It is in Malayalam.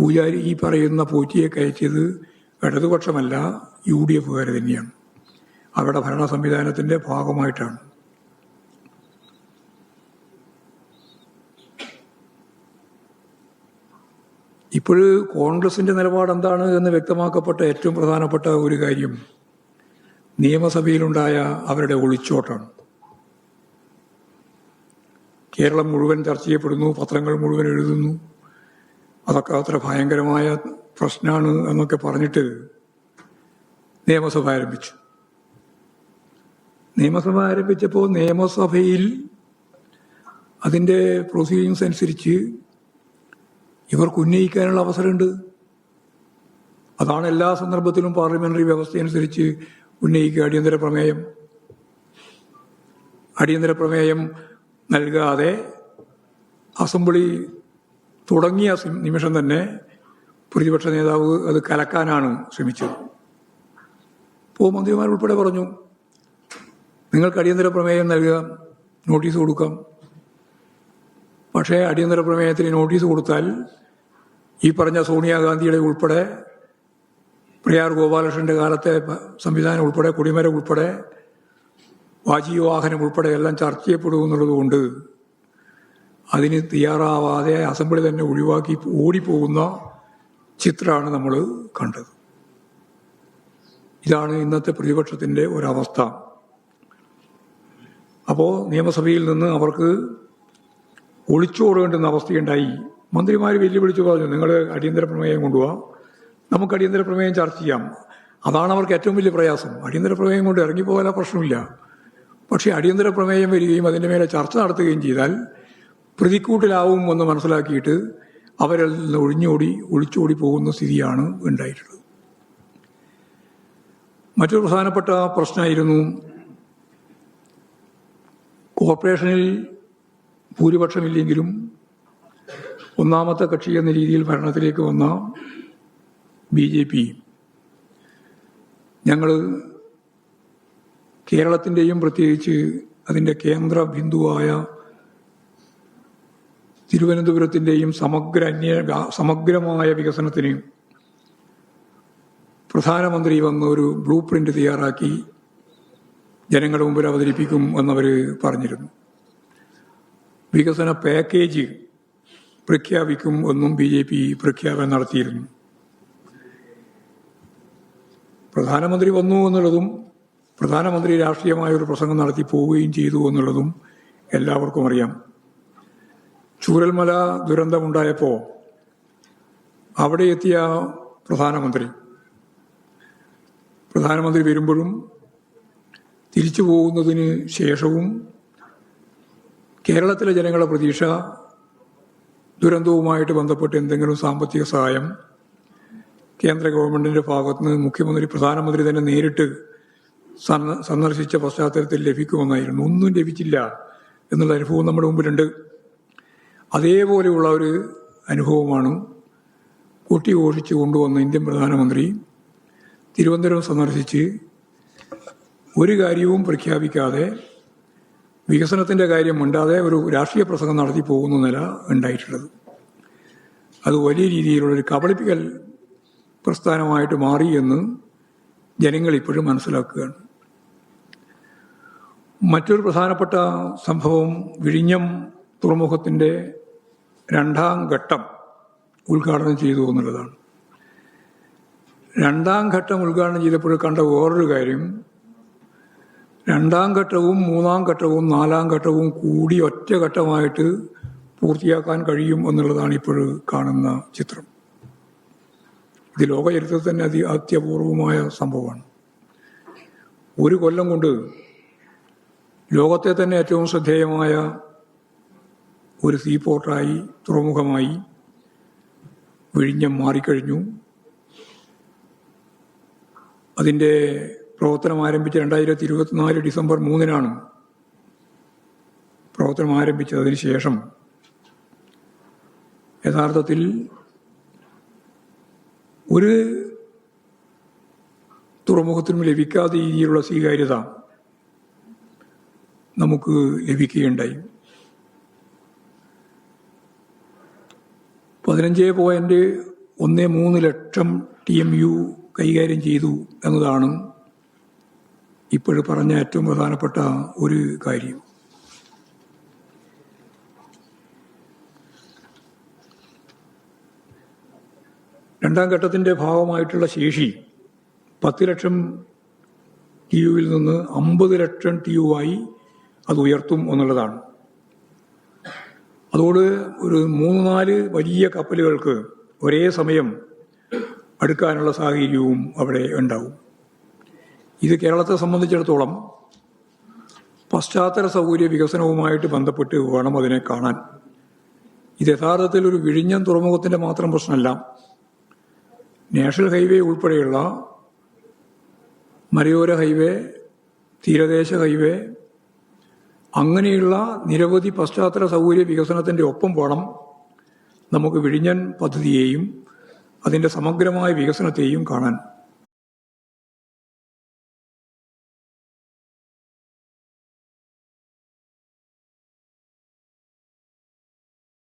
പൂജാരി ഈ പറയുന്ന പോറ്റിയെ കയറ്റിയത് ഇടതുപക്ഷമല്ല, UDFകാർ തന്നെയാണ്. അവരുടെ ഭരണ സംവിധാനത്തിൻ്റെ ഭാഗമായിട്ടാണ്. ഇപ്പോൾ കോൺഗ്രസിൻ്റെ നിലപാട് എന്താണ് എന്ന് വ്യക്തമാക്കപ്പെട്ട ഏറ്റവും പ്രധാനപ്പെട്ട ഒരു കാര്യം നിയമസഭയിലുണ്ടായ അവരുടെ ഒളിച്ചോട്ടാണ്. കേരളം മുഴുവൻ ചർച്ച ചെയ്യപ്പെടുന്നു, പത്രങ്ങൾ മുഴുവൻ എഴുതുന്നു, അതൊക്കെ അത്ര ഭയങ്കരമായ പ്രശ്നമാണ് എന്നൊക്കെ പറഞ്ഞിട്ട് നിയമസഭ ആരംഭിച്ചു. നിയമസഭ ആരംഭിച്ചപ്പോൾ നിയമസഭയിൽ അതിൻ്റെ പ്രൊസീജിങ്സ് അനുസരിച്ച് ഇവർക്ക് ഉന്നയിക്കാനുള്ള അവസരമുണ്ട്. അതാണ് എല്ലാ സന്ദർഭത്തിലും പാർലമെന്ററി വ്യവസ്ഥയനുസരിച്ച് ഉന്നയിക്കുക. അടിയന്തര പ്രമേയം നൽകാതെ അസംബ്ലി തുടങ്ങിയ നിമിഷം തന്നെ പ്രതിപക്ഷ നേതാവ് അത് കലക്കാനാണ് ശ്രമിച്ചത്. ഇപ്പോൾ മന്ത്രിമാരുൾപ്പെടെ പറഞ്ഞു, നിങ്ങൾക്ക് അടിയന്തര പ്രമേയം നൽകുക, നോട്ടീസ് കൊടുക്കാം. പക്ഷേ അടിയന്തര പ്രമേയത്തിന് നോട്ടീസ് കൊടുത്താൽ ഈ പറഞ്ഞ സോണിയാഗാന്ധിയുടെ ഉൾപ്പെടെ, പ്രയാർ ഗോപാലകൃഷ്ണന്റെ കാലത്തെ സംവിധാനം ഉൾപ്പെടെ, കൊടിമരം ഉൾപ്പെടെ, വാചികവാഹനം ഉൾപ്പെടെ എല്ലാം ചർച്ച ചെയ്യപ്പെടുമെന്നുള്ളത് കൊണ്ട് അതിന് തയ്യാറാവാതെ അസംബ്ലി തന്നെ ഒഴിവാക്കി ഓടിപ്പോകുന്ന ചിത്രമാണ് നമ്മൾ കണ്ടത്. ഇതാണ് ഇന്നത്തെ പ്രതിപക്ഷത്തിൻ്റെ ഒരവസ്ഥ. അപ്പോൾ നിയമസഭയിൽ നിന്ന് അവർക്ക് ഒളിച്ചോടേണ്ടുന്ന അവസ്ഥയുണ്ടായി. മന്ത്രിമാർ വെല്ലുവിളിച്ചു പറഞ്ഞു, നിങ്ങൾ അടിയന്തര പ്രമേയം കൊണ്ടുപോവാം, നമുക്ക് അടിയന്തര പ്രമേയം ചർച്ച ചെയ്യാം. അതാണ് അവർക്ക് ഏറ്റവും വലിയ പ്രയാസം. അടിയന്തര പ്രമേയം കൊണ്ട് ഇറങ്ങിപ്പോകാൻ പ്രശ്നമില്ല. പക്ഷേ അടിയന്തര പ്രമേയം വരികയും അതിൻ്റെ മേലെ ചർച്ച നടത്തുകയും ചെയ്താൽ പ്രതിക്കൂട്ടിലാവും എന്ന് മനസ്സിലാക്കിയിട്ട് അവരിൽ നിന്ന് ഒളിച്ചോടി പോകുന്ന സ്ഥിതിയാണ് ഉണ്ടായിട്ടുള്ളത്. മറ്റൊരു പ്രധാനപ്പെട്ട പ്രശ്നമായിരുന്നു കോർപ്പറേഷനിൽ ഭൂരിപക്ഷമില്ലെങ്കിലും ഒന്നാമത്തെ കക്ഷി എന്ന രീതിയിൽ ഭരണത്തിലേക്ക് വന്ന BJP ഞങ്ങൾ കേരളത്തിൻ്റെയും പ്രത്യേകിച്ച് അതിൻ്റെ കേന്ദ്ര ബിന്ദുവായ തിരുവനന്തപുരത്തിൻ്റെയും സമഗ്രമായ വികസനത്തിന് പ്രധാനമന്ത്രി വന്ന് ഒരു ബ്ലൂ പ്രിന്റ് തയ്യാറാക്കി ജനങ്ങളുടെ മുമ്പിൽ അവതരിപ്പിക്കും എന്നവർ പറഞ്ഞിരുന്നു. വികസന പാക്കേജ് പ്രഖ്യാപിക്കും എന്നും BJP പ്രഖ്യാപനം നടത്തിയിരുന്നു. പ്രധാനമന്ത്രി വന്നു എന്നുള്ളതും പ്രധാനമന്ത്രി രാഷ്ട്രീയമായൊരു പ്രസംഗം നടത്തി പോവുകയും ചെയ്തു എന്നുള്ളതും എല്ലാവർക്കും അറിയാം. ചൂരൽമല ദുരന്തമുണ്ടായപ്പോൾ അവിടെ എത്തിയ പ്രധാനമന്ത്രി വരുമ്പോഴും തിരിച്ചു പോകുന്നതിന് ശേഷവും കേരളത്തിലെ ജനങ്ങളുടെ പ്രതീക്ഷ ദുരന്തവുമായിട്ട് ബന്ധപ്പെട്ട് എന്തെങ്കിലും സാമ്പത്തിക സഹായം കേന്ദ്ര ഗവൺമെന്റിന്റെ ഭാഗത്തുനിന്ന് പ്രധാനമന്ത്രി തന്നെ നേരിട്ട് സന്ദർശിച്ച പശ്ചാത്തലത്തിൽ ലഭിക്കുമെന്നായിരുന്നു. ഒന്നും ലഭിച്ചില്ല എന്നുള്ള അനുഭവം നമ്മുടെ മുമ്പിലുണ്ട്. അതേപോലെയുള്ള ഒരു അനുഭവമാണ് കൊട്ടിഘോഷിച്ച് കൊണ്ടുവന്ന ഇന്ത്യൻ പ്രധാനമന്ത്രി തിരുവനന്തപുരം സന്ദർശിച്ച് ഒരു കാര്യവും പ്രഖ്യാപിക്കാതെ, വികസനത്തിൻ്റെ കാര്യം മിണ്ടാതെ ഒരു രാഷ്ട്രീയ പ്രസംഗം നടത്തി പോകുന്ന നില ഉണ്ടായിട്ടുള്ളത്. അത് വലിയ രീതിയിലുള്ളൊരു കബളിപ്പിക്കൽ പ്രസ്ഥാനമായിട്ട് മാറി എന്ന് ജനങ്ങൾ ഇപ്പോഴും മനസ്സിലാക്കുകയാണ്. മറ്റൊരു പ്രധാനപ്പെട്ട സംഭവം വിഴിഞ്ഞം തുറമുഖത്തിൻ്റെ 2ാം ഘട്ടം ഉദ്ഘാടനം ചെയ്തു എന്നുള്ളതാണ്. 2ാം ഘട്ടം ഉദ്ഘാടനം ചെയ്തപ്പോൾ കണ്ട വേറൊരു കാര്യം, 2ാം ഘട്ടവും 3ാം ഘട്ടവും 4ാം ഘട്ടവും കൂടി ഒറ്റ ഘട്ടമായിട്ട് പൂർത്തിയാക്കാൻ കഴിയും എന്നുള്ളതാണ് ഇപ്പോൾ കാണുന്ന ചിത്രം. ഇത് ലോക ചരിത്രത്തിൽ തന്നെ അത്യപൂർവമായ സംഭവമാണ്. ഒരു കൊല്ലം കൊണ്ട് ലോകത്തെ തന്നെ ഏറ്റവും ശ്രദ്ധേയമായ ഒരു സീപോർട്ടായി, തുറമുഖമായി വിഴിഞ്ഞം മാറിക്കഴിഞ്ഞു. അതിൻ്റെ പ്രവർത്തനം ആരംഭിച്ച 2024 ഡിസംബർ 3-നാണ് പ്രവർത്തനം ആരംഭിച്ചത്. അതിനുശേഷം യഥാർത്ഥത്തിൽ ഒരു തുറമുഖത്തിനും ലഭിക്കാത്ത രീതിയിലുള്ള സ്വീകാര്യത നമുക്ക് ലഭിക്കുകയുണ്ടായി. 15.1 1.3 ലക്ഷം TMU കൈകാര്യം ചെയ്തു എന്നതാണ് ഇപ്പോഴും പറഞ്ഞ ഏറ്റവും പ്രധാനപ്പെട്ട ഒരു കാര്യം. രണ്ടാം ഘട്ടത്തിൻ്റെ ഭാഗമായിട്ടുള്ള ശേഷി 10 ലക്ഷം TUവിൽ നിന്ന് 50 ലക്ഷം TU ആയി അത് ഉയർത്തും എന്നുള്ളതാണ്. അതോട് ഒരു 3-4 വലിയ കപ്പലുകൾക്ക് ഒരേ സമയം അടുക്കാനുള്ള സാഹചര്യവും അവിടെ ഉണ്ടാവും. ഇത് കേരളത്തെ സംബന്ധിച്ചിടത്തോളം പശ്ചാത്തല സൗകര്യ വികസനവുമായിട്ട് ബന്ധപ്പെട്ട് വേണം അതിനെ കാണാൻ. ഇത് യഥാർത്ഥത്തിൽ ഒരു വിഴിഞ്ഞം തുറമുഖത്തിൻ്റെ മാത്രം പ്രശ്നമല്ല. നാഷണൽ ഹൈവേ ഉൾപ്പെടെയുള്ള മലയോര ഹൈവേ, തീരദേശ ഹൈവേ, അങ്ങനെയുള്ള നിരവധി പശ്ചാത്തല സൗകര്യ വികസനത്തിൻ്റെ ഒപ്പം വേണം നമുക്ക് വിഴിഞ്ഞൻ പദ്ധതിയെയും അതിൻ്റെ സമഗ്രമായ വികസനത്തെയും കാണാൻ.